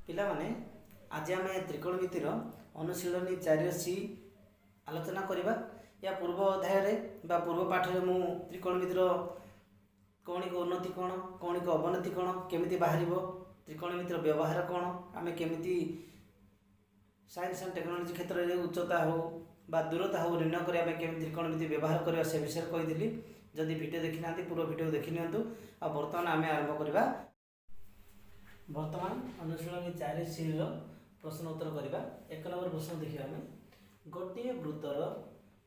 पिला माने आज आम त्रिकोणमितिर अनुशीलनी 4C आलोचना करवा। या पूर्व अध्याय बा पूर्व पाठ में मु त्रिकोणमितिर कौणिक उन्नति कौन कौणिक अवनति कौन केमिति बाहर त्रिकोणमितिर व्यवहार कौन आम केमिति साइंस एंड टेक्नोलोजी क्षेत्र में उच्चता हो बा दूरता हो निर्णय करने केमिति त्रिकोणमिति व्यवहार करवा से विषय कही। जदि वीडियो देखी ना पूर्व वीडियो देखी नियंतु। आ बर्तमान आम आरंभ करवा। वर्तमान अनुशीलनी 4C प्रश्न उत्तर करवा। 1 नंबर प्रश्न देखिए आम गोटे वृत्तर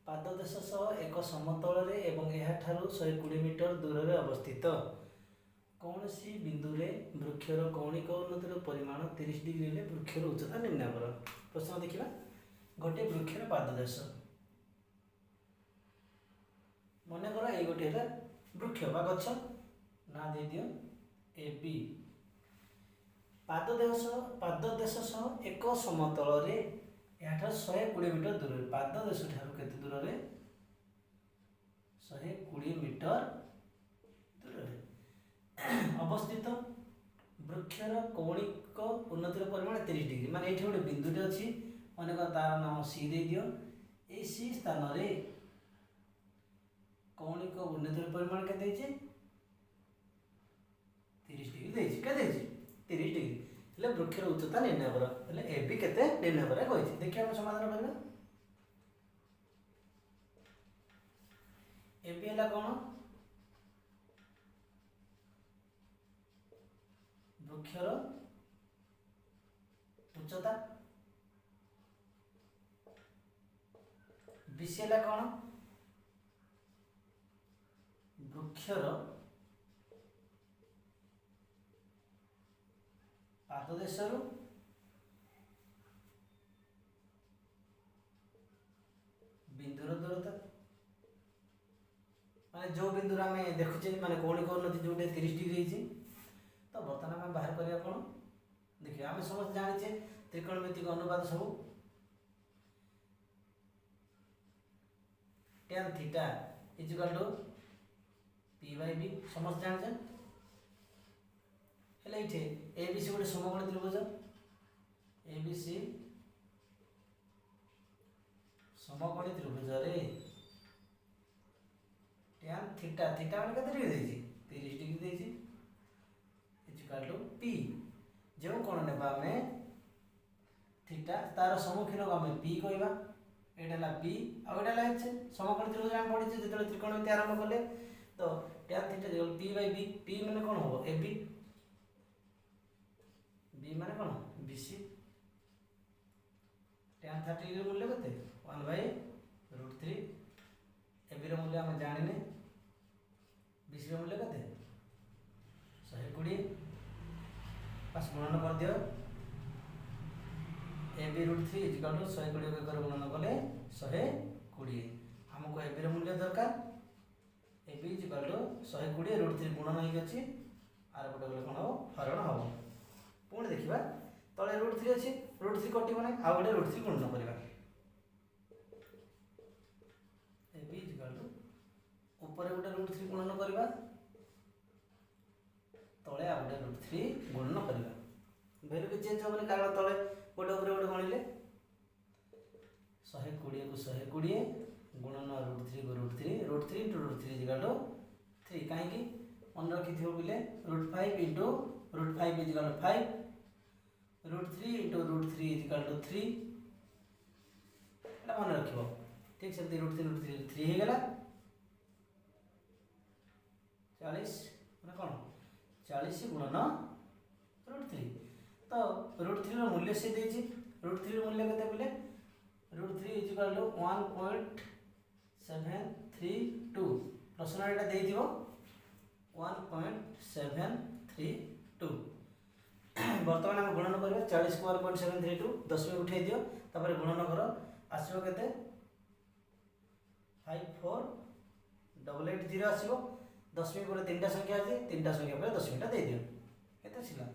पाददेश सह एक समतल एवं यहाठारु 120 मीटर दूर में अवस्थित कौन सी बिंदु रे वृक्षर कौणिक उन्नतिर परिमाण 30 डिग्री रे वृक्षर उच्चता निर्णय कर। प्रश्न देखिए गोटे वृक्षर पाददेश मन कर ये गोटे वृक्ष बा गछ ना दे दियो ए बी पाददेश सह एक समतल रे यहाँ 120 मीटर दूर पाददेश ठारू केते दूर रे 120 मीटर दूर अवस्थित वृक्षर कौणिक उन्नतिर परिमाण 30 डिग्री माने ये गोटे बिंदुटे अच्छी अनेक तार नाम सी दे दियो। ए सी स्थान रे कौणिक उन्नतिर परिमाण के 30 डिग्री के 30 डिग्री हेले वृक्षर उच्चता निर्णय कर हेले ए बी केते निर्णय करे कहि। देखिए हम समाधान करबा। ए बी हला कोन वृक्षर उच्चता बी सी हला कोन वृक्षर पाददेश बिंदुर दूरता माने जो बिंदु आम देखुचे माने कौणिक उन्नति जो 30 डिग्री है। तो बर्तमान आम बाहर करिया कौन देखिए आम समस्त जाने त्रिकोणमितिक अनुपात सब tan theta equal to p by b समस्त जाने हेले ए बी सी गोटे समकोण त्रिभुज ए बी सी समकोणी त्रिभुज रे tan थीटा थीटा माने केते डिग्री देछि 30 डिग्री देछि इक्वल टू p जो कोण नेबा में थीटा तार सम्मुखीन को हमें p कहबा एटा ला p आ एटा ला h समकोण त्रिभुज हम पढिছে जेतले त्रिकोणमिति आरंभ करले। तो tan theta equal p by b p माने कोन हो ab b माने कोन bc tan 30 रे मूल्य कते 1 by √3 ab रे मूल्य हम जानिने bc रे मूल्य कते 120 पास गुणन कर दियो ab √3 इक्वल टू 120 के कर गुणन कले 120 हमको ab रे मूल्य दरकार ab इक्वल टू 120 √3 गुणन होई गछि आर गोटे गले कोन हो हरण हो। पुणी देखिबा तळे √3 अछि √3 कटिबो नै आ गोटे √3 गुणन करबा ab इक्वल टू ऊपर गोटे √3 गुणन करबा तळे आ गोटे √3 गुणन करबा वैल्यू के चेंज होबनी कारण तळे गोटे ऊपर गोटे गणिले 120 को 120 गुणन √3 को √3 into √3 इक्वल टू 3 काहे कि मन रखि थियो बिले √5 into √5 equal to 5 √3 into √3 equal to 3 एटा मन रखिबो ठीक से √3 3 हे गेला 40 माने कोन 40 गुणन √3 तो √3 रो मूल्य से देछि √3 रो मूल्य कते बोले √3 इक्वल टू 1.732 प्रश्न एटा देइ दिबो 1.732 वर्तमान हम गुणन करबे 40 को 1.732 10 में उठे दियो तापर गुणन करो आसीबो केते 54880 आसीबो 10 में पर तीनटा संख्या अछि तीनटा संख्या पर 10 मिनट दे दियो केते छिला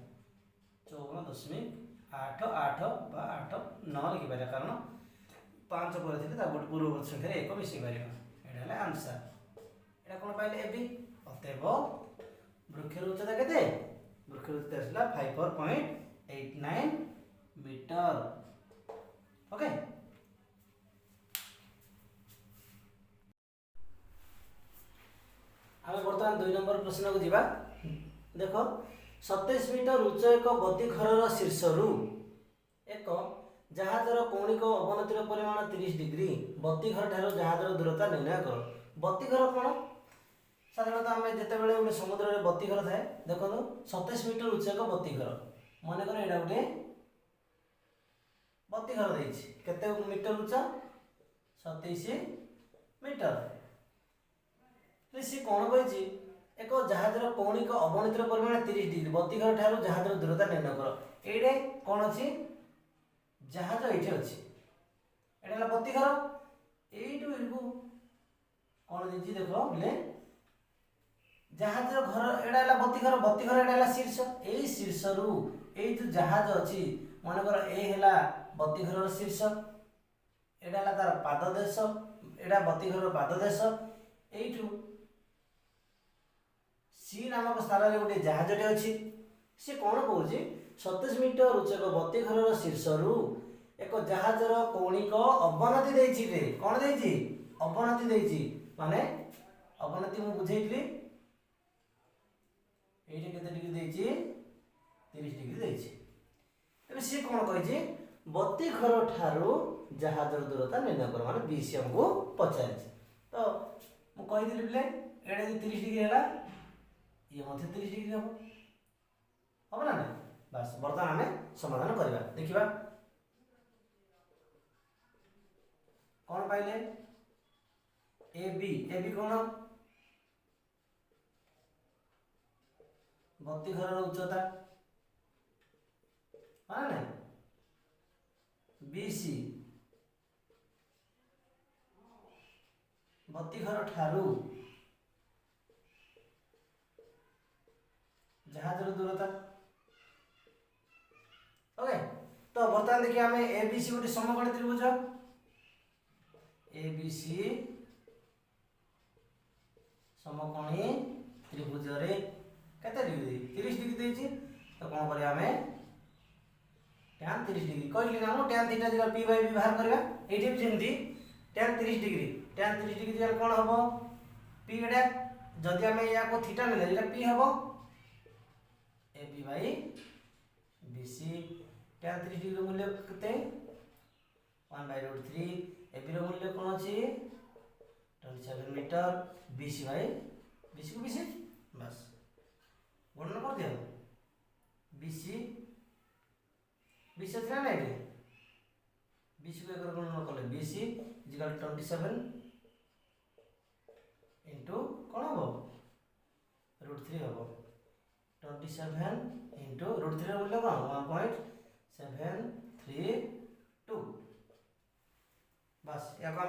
54.88 बा 8 9 लिखि पारे कारण 5 पर थिले ता गोटे पूर्ववर्ती संख्या रे 1 मिसि पारिबा एटा हला आंसर। एटा कोन पाइले ए बी अतएव वृक्षर उच्चता केते वृक्षर उच्चता 54.89 मीटर। ओके, आम बर्तमान 2 नंबर प्रश्न को जीवा। देख 27 मीटर उच्च एक गति घर शीर्ष रु एक जहाजर कौणिक अवनतिर परिमाण 30 डिग्री बत्ती घर ठार जहाजर दूरता निर्णय कर। बत्ती घर कौन? साधारणतः आम जिते बड़े गोटे समुद्र में बत्ती घर थाए देखो 27 मीटर उच्च एक बत्ती घर मन कर यहाँ गोटे बत्ती घर देती केते मीटर उच्च 27 मीटर। सी कौन कही एक जहाजर कौणिक अवनतिर परिमाण 30 डिग्री बत्ती घर ठार जहाजर दूरता निर्णय कर। ये कौन अच्छी जहाज ये अच्छी एटा बत्ती घर यू कौन देती देख बोले जहाज घर एटा बत्ती घर एटा शीर्ष यही शीर्ष रु ये जो जहाज अच्छी मन कर ये बत्ती घर शीर्ष एटा तार पाददेश एटा बत्ती घर पाददेश यू सी नामक स्थान में गोटे जहाजटे अच्छी सी कौन कौन 27 मीटर उच्च बत्ती घर शीर्ष रु एक जहाजर कौणिक अवनति देछि कौन देछि अवनति देछि माने अवनति मु बुझेइली एठी केते डिग्री देछि 30 डिग्री देछि। तबे सी कौन कहिछि बत्ती घर ठारू जहाजर दूरता निर्णय कर माने बीसी हमको पचारिछि। तो मु कहि दिली बले एडे 30 डिग्री हैला ये मध्ये 30 डिग्री हबो ना नहीं। बस बर्तमान आमे समाधान करबा देखिबा कौन पाइले ए बी कौन बत्ती घर उच्चता हाँ ना बी सी बत्ती घर ठारू जहाजर दूरता। ओके, तो बर्तमान देखिए आम ए बी सी गोटे समकोणी त्रिभुज ए बी सी समकोणी त्रिभुज रे केते डिग्री 30 डिग्री देछि। तो कौन करिया हमें tan 30 डिग्री कहली ना tan थीटा जगह p बाय v बाहर करबा एठी भी जेंती tan 30 डिग्री जगह कौन हबो p एटा जदि हमें या को थीटा ले एटा p हबो A B by B C tan 30 degree मूल्य केते 1/√3 ए बी रो मूल्य कोन अछि 27 मीटर बीसी बाय बीसी को बीसी बस गणना कर दियो बीसी बीसी था ना एटी बीसी को एकर गणना करले बीसी इक्वल 27 इनटू कोन हबो √3 हबो 27 इनटू √3 रो मूल्य कोन 1.732 बस या को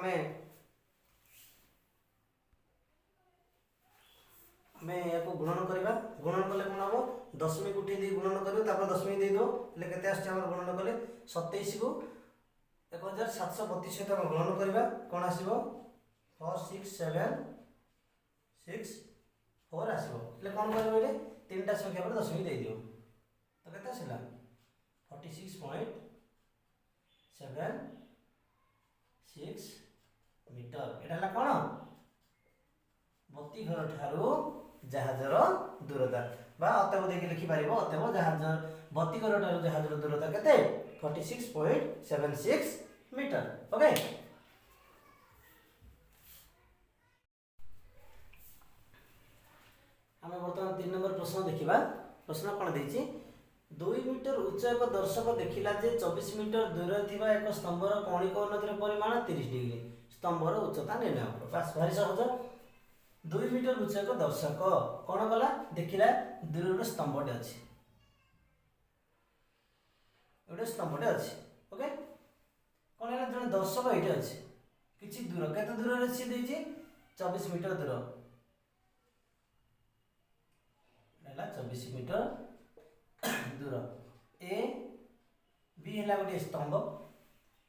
हमें या को गुणन करबा गुणन कले कोन हबो दशमिक उठी दी गुणन करियो तापर दशमिक दे दो ले केते आछे हमर गुणन कले 27 को 1732 सहित हम गुणन करबा कोन आसीबो 46764 आसीबो ले कोन करबो एटे तीनटा संख्या पर दशमिक दे दियो तो केते आसीला 46.76 मीटर एटा कोन बत्ती घर ठारू जहाजर दूरता बा अतएव देखि लिखि पारिबो अतएव जहाजर बत्ती घर ठारू जहाजर दूरता केते 46.76 मीटर। ओके, हमें वर्तमान 3 नंबर प्रश्न देखिबा। प्रश्न कोन देछि 2 मीटर उच्च एक दर्शक देखिला जे 24 मीटर दूर थिबा एक स्तंभर कौणिक उन्नतिर परिमाण 30 डिग्री स्तंभर उच्चता निर्णय करो। बस भारी सहज 2 मीटर उच्च एक दर्शक कौन गला देखिला दूर गोटे स्तंभटे अच्छी गोटे स्तंभटे अच्छी। ओके, कौन है जन दर्शक ये अच्छी किसी दूर केते दूर सी देछि 24 मीटर दूर है 24 मीटर दूर ए बी है गोटे स्तंभ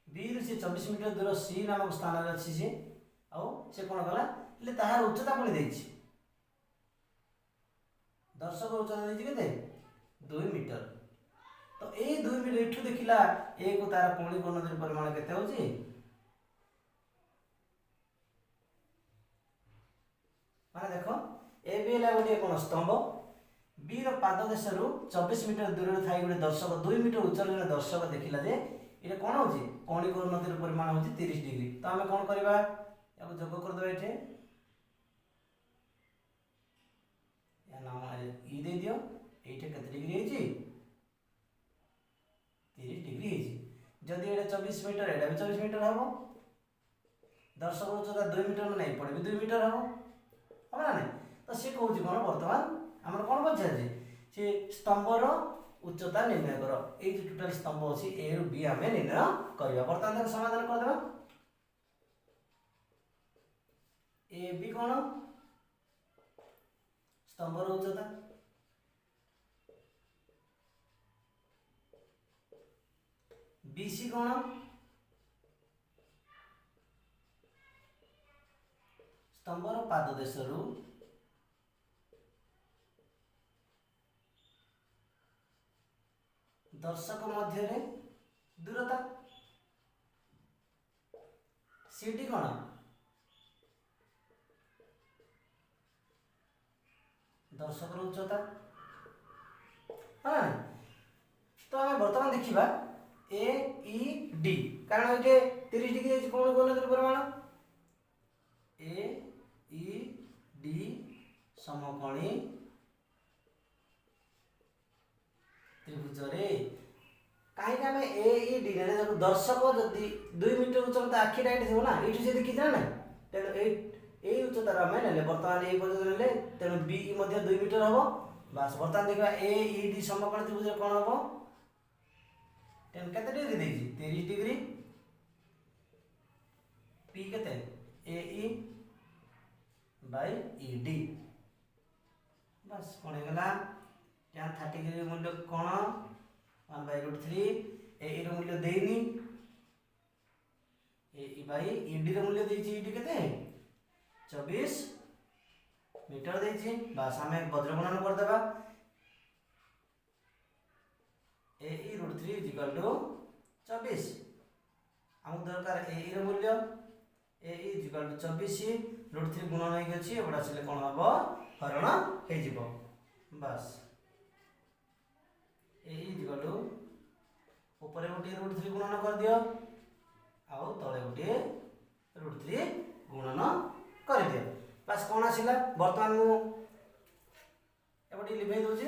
बी रु से 24 मीटर दूर सी नामक स्थान अच्छी सी आउ से कौन गला ले ताहार उच्चता पुणी देछि दर्शक उच्चता देछि केते 2 मीटर तो ये 2 मीटर एठू देखिला ए को तार कौणिक उन्नतिर परिमाण केते होची माने देखो ए बी ହେଲା गोटे कोन स्तंभ बी रो पाद देशरु 24 मीटर दूर रे थाई गोटे दर्शक 2 मीटर उच्चर रे दर्शक देखिला जे इरे कोन होची कौणिक उन्नतिर परिमाण होची 30 डिग्री तो हमें कोन करबा याको जोग कर दबा एठे या नाम ई दे दियो एठे कते डिग्री हेची 30 डिग्री हेची जदी एडा 24 मीटर एडा भी 24 मीटर हबो दर्शक उच्चता 2 मीटर में नहीं पड़े भी 2 मीटर हबो हमरा नै तो से कहूची कोन वर्तमान हमर कोन बच्चा जे से स्तंभर उच्चता निर्णय करो ए जो टोटल स्तंभ अछि ए रु बी हमें निर्णय करबा वर्तमान तक समाधान कर देबा A B cone स्तंभर उच्चता B C कोन स्तंभर पाद देशरु दर्शक मध्य रे दूरता सीडी कोन दर्शक उच्चता हां तो हमें वर्तमान देखिबा ए ई डी कारण एटे 30 डिग्री है कोन कोन परिमाण ए ई डी समकोणी त्रिभुज रे काहे का में ए ई डी ने दर्शक जदी 2 मीटर उच्चता आखी डाइट थियो ना एठी से देखि ना तेनो ए उच्चता रा में ले वर्तमान ए पर्यंत ले तेनो बी मध्ये 2 मीटर हबो बस वर्तमान देखबा ए ई डी समकोण त्रिभुज कोन हबो टेन केते डिग्री देछि 30 डिग्री पी केते ए ई बाय ई डी बस कोन हेगला tan 30 डिग्री मूल्य कोन 1/√3 ए रो मूल्य देइनी ए ई बाय ई डी रो मूल्य देछि ई डी केते 24 मीटर देछि बस हमें बज्र गुणन कर देबा ए ई √3 24 हम दरकार ए ई रो मूल्य ए ई 24 √3 गुणन होई गछि एबडा सिले कोन हबो हरण हे जिवो बस ए ई ऊपर गोटे √3 गुणन कर दियो आउ तळे गोटे √3 गुणन कर दियो बस कोन आसिला वर्तमान मु एबडी लिभै दोछि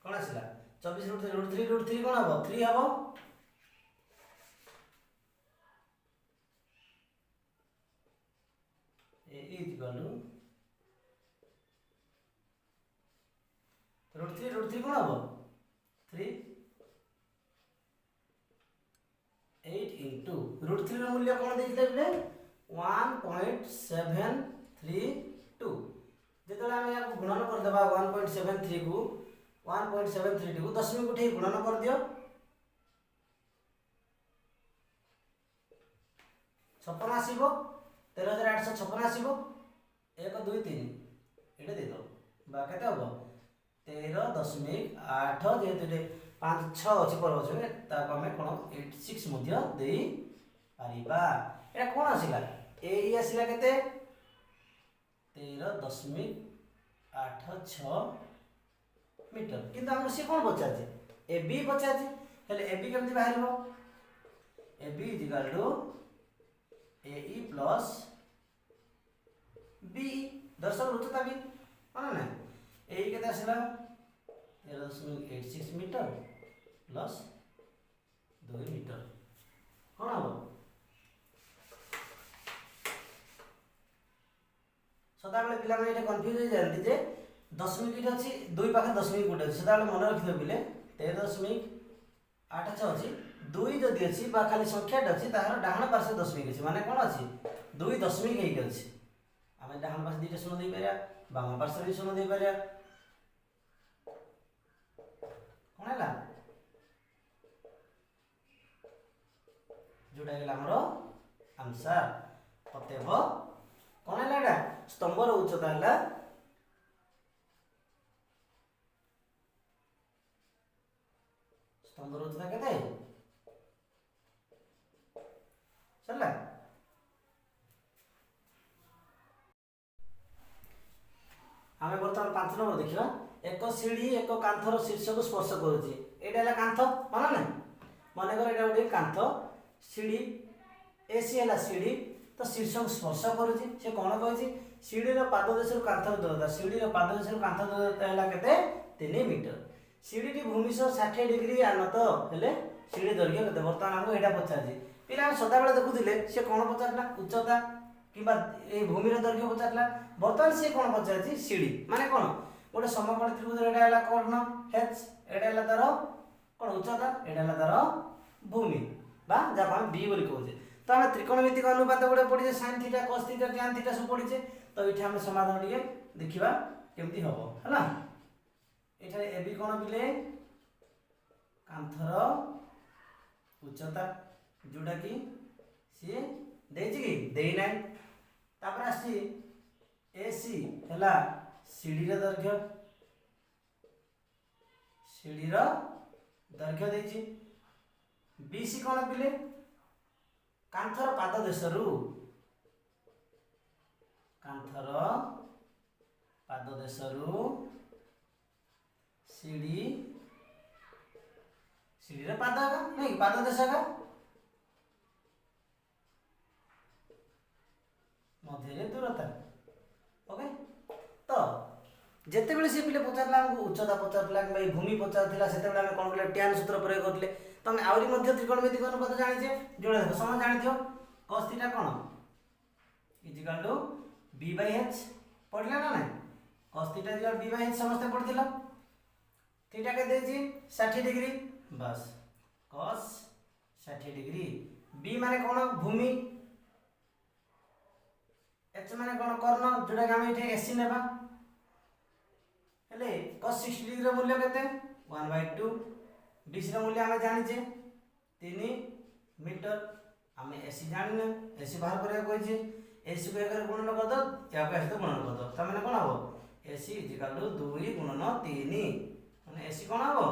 कोन आसिला 24 √3 कोन हबो 3 हबो ए इज √3 कोन हबो 3 8 into √3 ର मूल्य कोन देखले बले 1.732 जेतले हम या गुणन कर देबा 1.73 को 1.732 को दशमिक उठे गुणन कर दियो 56 आसीबो 13856 आसीबो 1 2 3 एटे दे दो बा केते हबो 13.8 जेते 5 6 अछि पर अछि ता हमें कोन 86 मध्य देई पारिबा एटा कोन आसीला ए ई आसीला केते 13.86 मीटर किंतु हम से कोन बचा जे ए बी बचा जे हेले ए बी केमति बाहरिबो A B equal to A E plus B दर्शक उच्चता बी माने ना ए ई केते आसीला 13.86 मीटर प्लस 2 मीटर कोन हबो सदा बेले पिला माने एटा कंफ्यूज हो जानती जे दशमिक इटा अछि 2 पाखे दशमिक गुटे सदा बेले मन रखियो बिले 13.86 अछि 2 जदी अछि बा खाली संख्याटा अछि ताहार डाहण पार्श्व दशमिक अछि माने कोन अछि 2 दशमिक हेइ अछि हमें डाहण पार्श्व दीटा शून्य दे परिया बाम पार्श्व भी शून्य दे परिया कोन हैला जोडा गेला हमरो आंसर अतएव कौन है एटा स्तंभर उच्चता है स्तंभर उच्चता केते चलला आमे बर्तमान 5 नंबर देखिबा एक सीढ़ी एक कांथर शीर्ष को स्पर्श करूची एटा है कांथ माना ना माने कर एटा गोटे कांथ सीढ़ी एसी है सीढ़ी तो शीर्ष को स्पर्श करूची से कौन कहूची सीढ़ीर पाददेशर कांथर दूरता सीढ़ीर पाददेशर कांथर दूरता है केते 3 मीटर सीढ़ीटी भूमि सह 60 डिग्री आनत हेले सीढ़ी दैर्घ्य केते बर्तमान हमको एटा पचारजी पिला सदा बेले देखुथिले से कौन पचारला उच्चता किबा ए भूमिर दैर्घ्य पचारला बर्तमान से कौन पचारजी सीढ़ी माने कौन गोटे समकोण त्रिभुज एटा हैला कर्ण h एटा हैला तार कौन उच्चता एटा हैला तार भूमि बा जा हम b बोली कहूजे तो हम त्रिकोणमितिक अनुपात गोटे पढिजे sin theta cos theta tan theta सब पढिजे तो एठी हम समाधान टिके देखिबा केमती हबो हैला एठारे ab कोन बिले कांथर उच्चता जोडा की सी देछि की देई नै तापर आसी ac हैला सीढ़ी दैर्घ्य देछि bc कोन बिले कांथर पाददेशरु सीढ़ी रे पाद का नहीं पाददेश का मध्य रे दूरता ओके तो जेते बेले से पिले पचारला हमको उच्चता पचारला भाई भूमि पचारथिला सेते बेले हम कोन बोले tan सूत्र प्रयोग करले तो हम आउरी मध्य त्रिकोणमितिक अनुपात जानि छे जोडा देखो समान जानि थियो cos थीटा कोन इक्वल टू b/h पढ़ला ना नहीं cos थीटा इक्वल b/h समस्त पढ़थिला थीटा के देछि 60 डिग्री बस cos 60 डिग्री b माने कोन भूमि h माने कोन कर्ण जोडा हम इथे ac नेबा हेले cos 60 डिग्री रो मूल्य केते 1/2 bc रो मूल्य हम जानि छे 3 मीटर हमें ac जानि न ac बाहर करे कोइ छे ac को एकर गुणन कर दो या का सहित गुणन कर दो त माने कोन हबो ac 2 गुणन 3 माने ac कोन हबो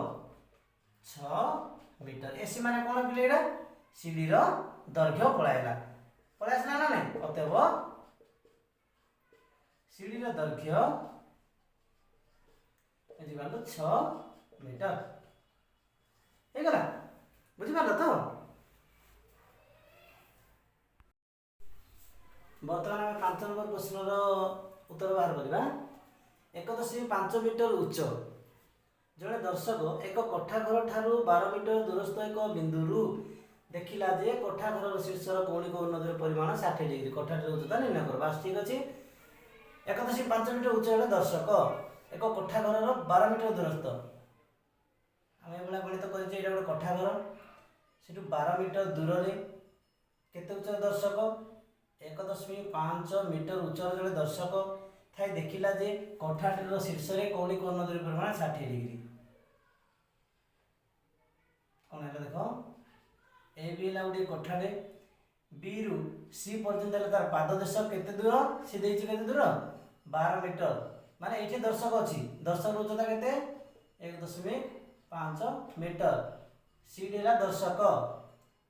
6 मीटर ac माने कोन बिलेडा सीढ़ी रो दैर्घ्य पळाइला ना नै अतएव सीढ़ी रो दैर्घ्य इक्वल टू 6 मीटर हे गला बुझि पालो तो बर्तमान हम 5 नंबर प्रश्न रो उत्तर बाहर करबा 1.5 मीटर उच्च जड़े दर्शक एक कोठा घर ठारू 12 मीटर दूरस्थ एक बिंदुरु देखिला जे कोठा घर शीर्षर कौणिक उन्नतिर परिमाण 60 डिग्री कोठाटर उच्चता निर्णय कर बास ठीक अछि 1.5 मीटर उच्च जड़े दर्शक एक कोठा घर 12 मीटर दूरस्थ हम एबला गणित करि जे एटा गोटे कोठा घर सेटु 12 मीटर दूर रे केते उच्च दर्शक 1.5 मीटर उच्च जड़े दर्शक थाई देखिला जे कोठाटर शीर्ष रे कौणिक उन्नतिर परिमाण 60 डिग्री कोन है देखो ए बी ला उडी कोठारे बी रु सी पर्यंत तार पाददेश केते दूर सी देछि केते दूर 12 मीटर माने एठी दर्शक अछि दर्शक उच्चता केते 1.5 मीटर सी डेला दर्शक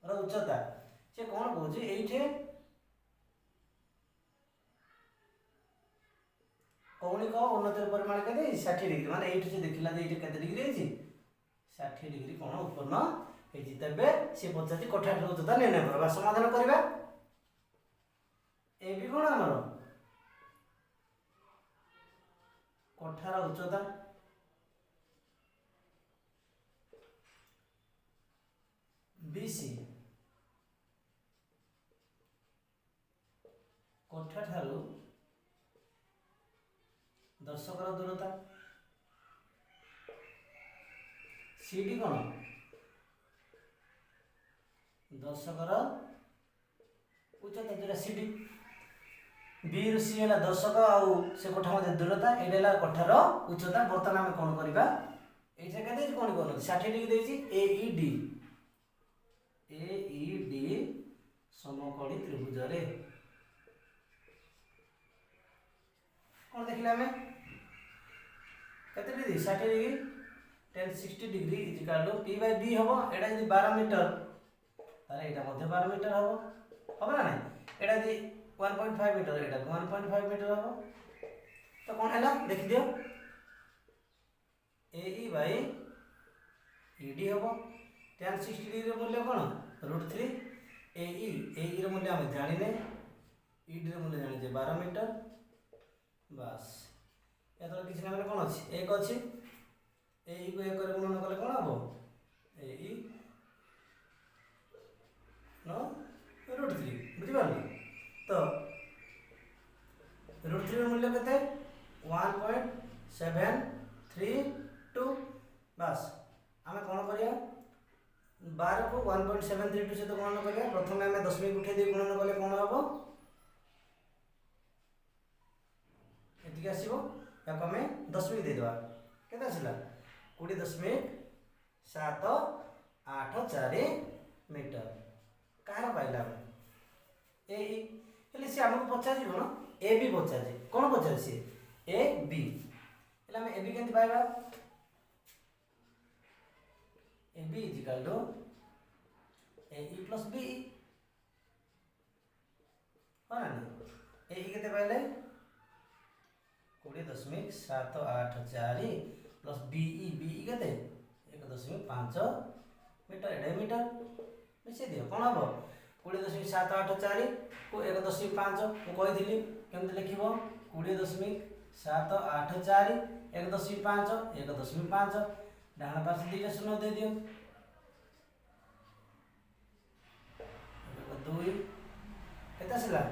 रो उच्चता से कोन कहूछि एठी कौणिक उन्नतिर परिमाण केते 60 डिग्री माने एठी से देखिला जे एठी केते डिग्री अछि 60 डिग्री कोण उत्पन्न हेछि तबे से पचाछि कोठाटर उच्चता निर्णय करबा समाधान करबा ए बी कोण हमर कोठार उच्चता बीसी कोठा ठारू दर्शकर दूरता सीडी कोण दर्शकर उच्चता जेटा सीडी बी रु सी है दर्शक आउ से कोठा मध्य दूरता एडेला कोठार उच्चता बर्तमान आम कौन करवा ये कहते कौन कर 60 डिग्री देछि ए इ डी समकोणी त्रिभुज रे कौन देखिले आमे केते degree 60 degree tan 60 degree is equal to p by b हबो एटा यदि 12 मीटर तारे एटा मध्ये 12 मीटर हबो ना नहीं एटा यदि 1.5 मीटर एटा 1.5 मीटर हबो तो कौन हैला देखि दियो AE बाय ED हबो tan 60 डिग्री रो मूल्य कोन √3 AE रो मूल्य हम जानिले ED रो मूल्य जानि जे 12 मीटर बस एतरो किछ ना कोन अछि एक अछि AE को एक करे गुणन कले कोन हबो AE नो √3 बुझि पारलो तो √3 रो मूल्य केते 1.732 बस आमे कोन करिया 12 को 1.732 से तो गुणन करिया प्रथम आमे दशमिक उठे दे गुणन कले कोन हबो एतिक आसीबो या कमे दशमिक दे देबा केते आसिला 20.784 मीटर कहार पाइला ए हेले से हमको पचार जीवो ना ए बी पचार जी कोन पचार से ए बी हेले हम ए बी केंति पाइबा A B is equal to A E plus B हां ना ए ई केते पाइले 20.784 प्लस बीई बीई केते 1.5 मीटर एडे मीटर मिसे दियो कोन हबो 20.784 को 1.5 मु कहि दिली केमते लिखिबो 20.784 1.5 1.5 डाहना पास दिले शून्य दे दियो 2 केता सिला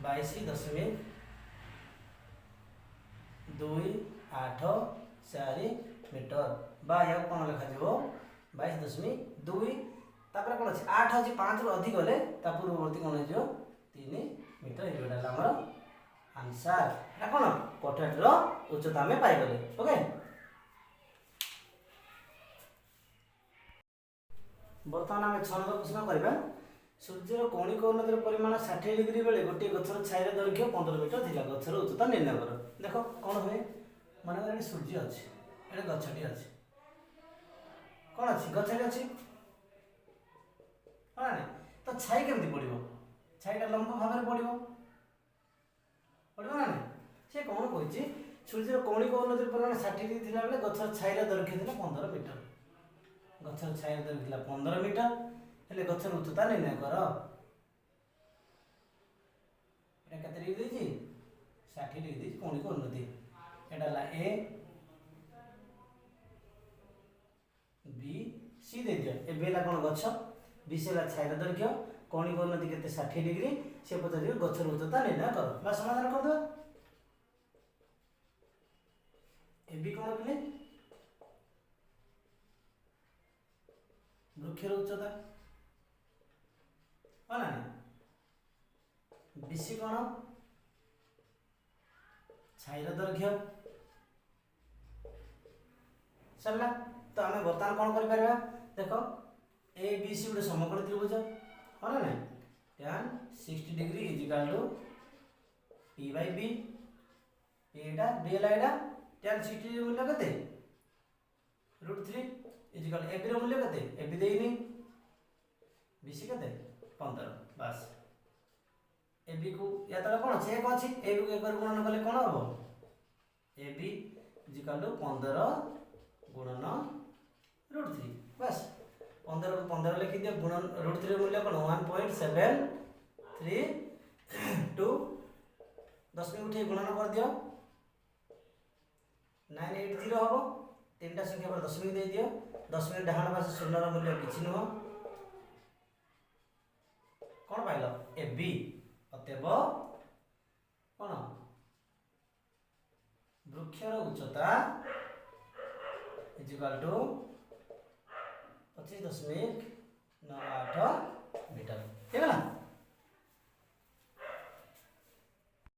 22.284 मीटर बा या कोन लिखा जेबो 22.2 तापर कोन अछि 8 अछि 5 रु अधिक होले ता पूर्ववर्ती कोन हो 3 मीटर एटा हमर आंसर एटा कोन कोठेट रो उच्चता में पाई गले ओके बर्तमान हम 6 नंबर प्रश्न करबा सूर्यर कोणिक उन्नतिर परिमाण 60 डिग्री बेले गोटे गछर छायर दैर्घ्य 15 मीटर थिला गछर उच्चता निर्णय करो देखो कोन होय माने एटा सूर्य अछि एटा गछटी अछि कोन अछि गछटी अछि हां तो छाई केमति पडिबो छाईटा लंब भाबरे पडिबो ना से कोन कहछि सूर्यर कोणिक उन्नतिर परिमाण 60 डिग्री थिला बेले गछर छायर दैर्घ्य थिला 15 मीटर गछर छायर दैर्घ्य थिला 15 मीटर हेले गछर उच्चता निर्णय कर एटा कते डिग्री देछि 60 डिग्री देछि कोणिक उन्नति एटा ला ए बी सी दे दियो ए बेला कोन गछ बी से ला छायर दैर्घ्य कोणिक उन्नति केते 60 डिग्री से पचारियो गछर उच्चता निर्णय कर बा समाधान कर दो ए बी कोन कहले वृक्षर उच्चता ना बीसी कोण छायर दैर्घ्य सरला तो आमे बर्तमान कोन करि परबा देखो ए बी सी गुटे समकोण त्रिभुज हां ना tan 60 degree is equal to p by b एटा b लाइडा tan 60 डिग्री मूल्य कते √3 इज इक्वल ए बी रो मूल्य कते ए बी देइनी बी सी कते 15 बस ए बी को या तले कोन छै एक अछि ए बी को एक गुणन करले कोन हबो A B is equal to 15 गुणन √3 बस 15 को 15 लिखि दियो गुणन √3 रो मूल्य कोन 1.732 10 में उठे गुणन कर दियो 980 हबो तीनटा संख्या पर 10 में दे दियो 10 में डाहण पास शून्य रो मूल्य किछि न कोन पाइलो ए बी अतएव कोन वृक्षर उच्चता इज इक्वल टू 25.98 मीटर ठीक है ना।